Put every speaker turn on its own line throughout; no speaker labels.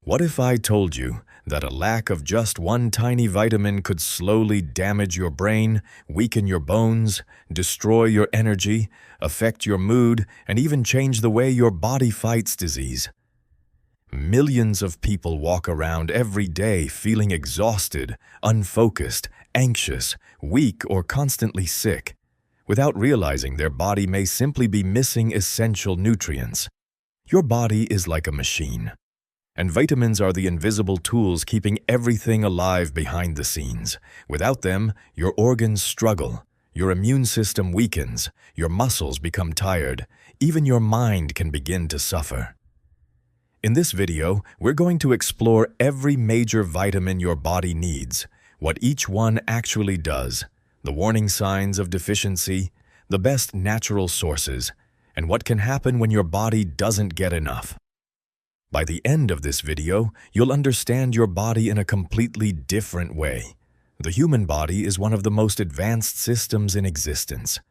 What if I told you that a lack of just one tiny vitamin could slowly damage your brain, weaken your bones, destroy your energy, affect your mood, and even change the way your body fights disease? Millions of people walk around every day feeling exhausted, unfocused, anxious, weak, or constantly sick, without realizing their body may simply be missing essential nutrients. Your body is like a machine, and vitamins are the invisible tools keeping everything alive behind the scenes. Without them, your organs struggle, your immune system weakens, your muscles become tired, even your mind can begin to suffer. In this video, we're going to explore every major vitamin your body needs, what each one actually does, the warning signs of deficiency, the best natural sources, and what can happen when your body doesn't get enough. By the end of this video, you'll understand your body in a completely different way. The human body is one of the most advanced systems in existence.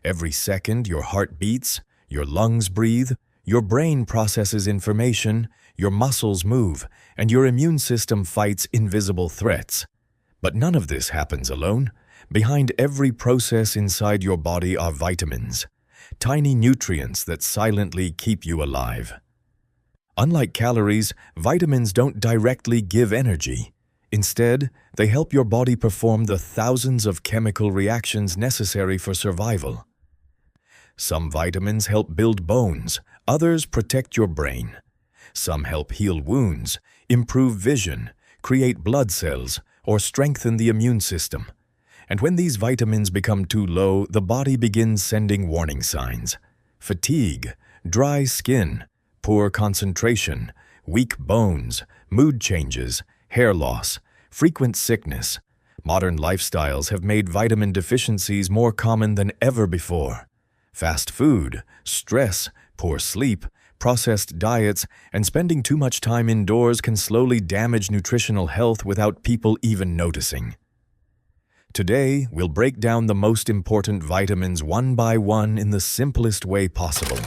Every second, your heart beats, your lungs breathe, your brain processes information, your muscles move, and your immune system fights invisible threats. But none of this happens alone. Behind every process inside your body are vitamins, tiny nutrients that silently keep you alive. Unlike calories, vitamins don't directly give energy. Instead, they help your body perform the thousands of chemical reactions necessary for survival. Some vitamins help build bones, others protect your brain. Some help heal wounds, improve vision, create blood cells, or strengthen the immune system. And when these vitamins become too low, the body begins sending warning signs. Fatigue, dry skin, poor concentration, weak bones, mood changes, hair loss, frequent sickness. Modern lifestyles have made vitamin deficiencies more common than ever before. Fast food, stress, poor sleep, processed diets, and spending too much time indoors can slowly damage nutritional health without people even noticing. Today, we'll break down the most important vitamins one by one in the simplest way possible.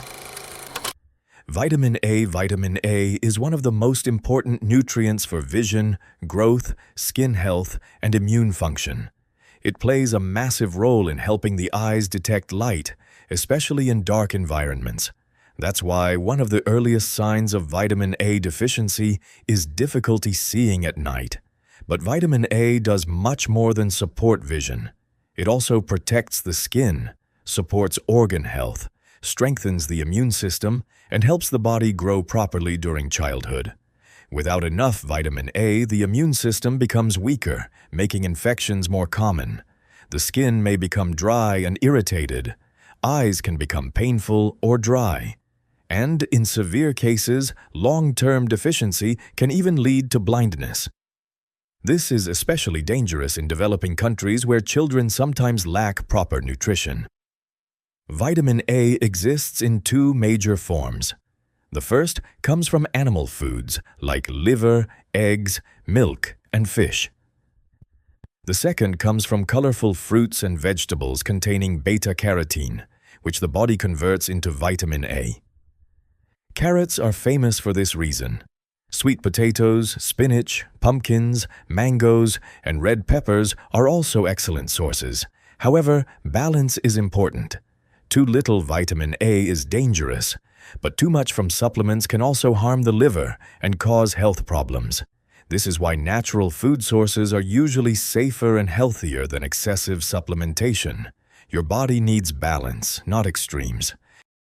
Vitamin A. Vitamin A is one of the most important nutrients for vision, growth, skin health, and immune function. It plays a massive role in helping the eyes detect light, especially in dark environments. That's why one of the earliest signs of vitamin A deficiency is difficulty seeing at night. But vitamin A does much more than support vision. It also protects the skin, supports organ health, strengthens the immune system, and helps the body grow properly during childhood. Without enough vitamin A, the immune system becomes weaker, making infections more common. The skin may become dry and irritated. Eyes can become painful or dry. And in severe cases, long-term deficiency can even lead to blindness. This is especially dangerous in developing countries where children sometimes lack proper nutrition. Vitamin A exists in two major forms. The first comes from animal foods like liver, eggs, milk, and fish. The second comes from colorful fruits and vegetables containing beta-carotene, which the body converts into vitamin A. Carrots are famous for this reason. Sweet potatoes, spinach, pumpkins, mangoes, and red peppers are also excellent sources. However, balance is important. Too little vitamin A is dangerous, but too much from supplements can also harm the liver and cause health problems. This is why natural food sources are usually safer and healthier than excessive supplementation. Your body needs balance, not extremes.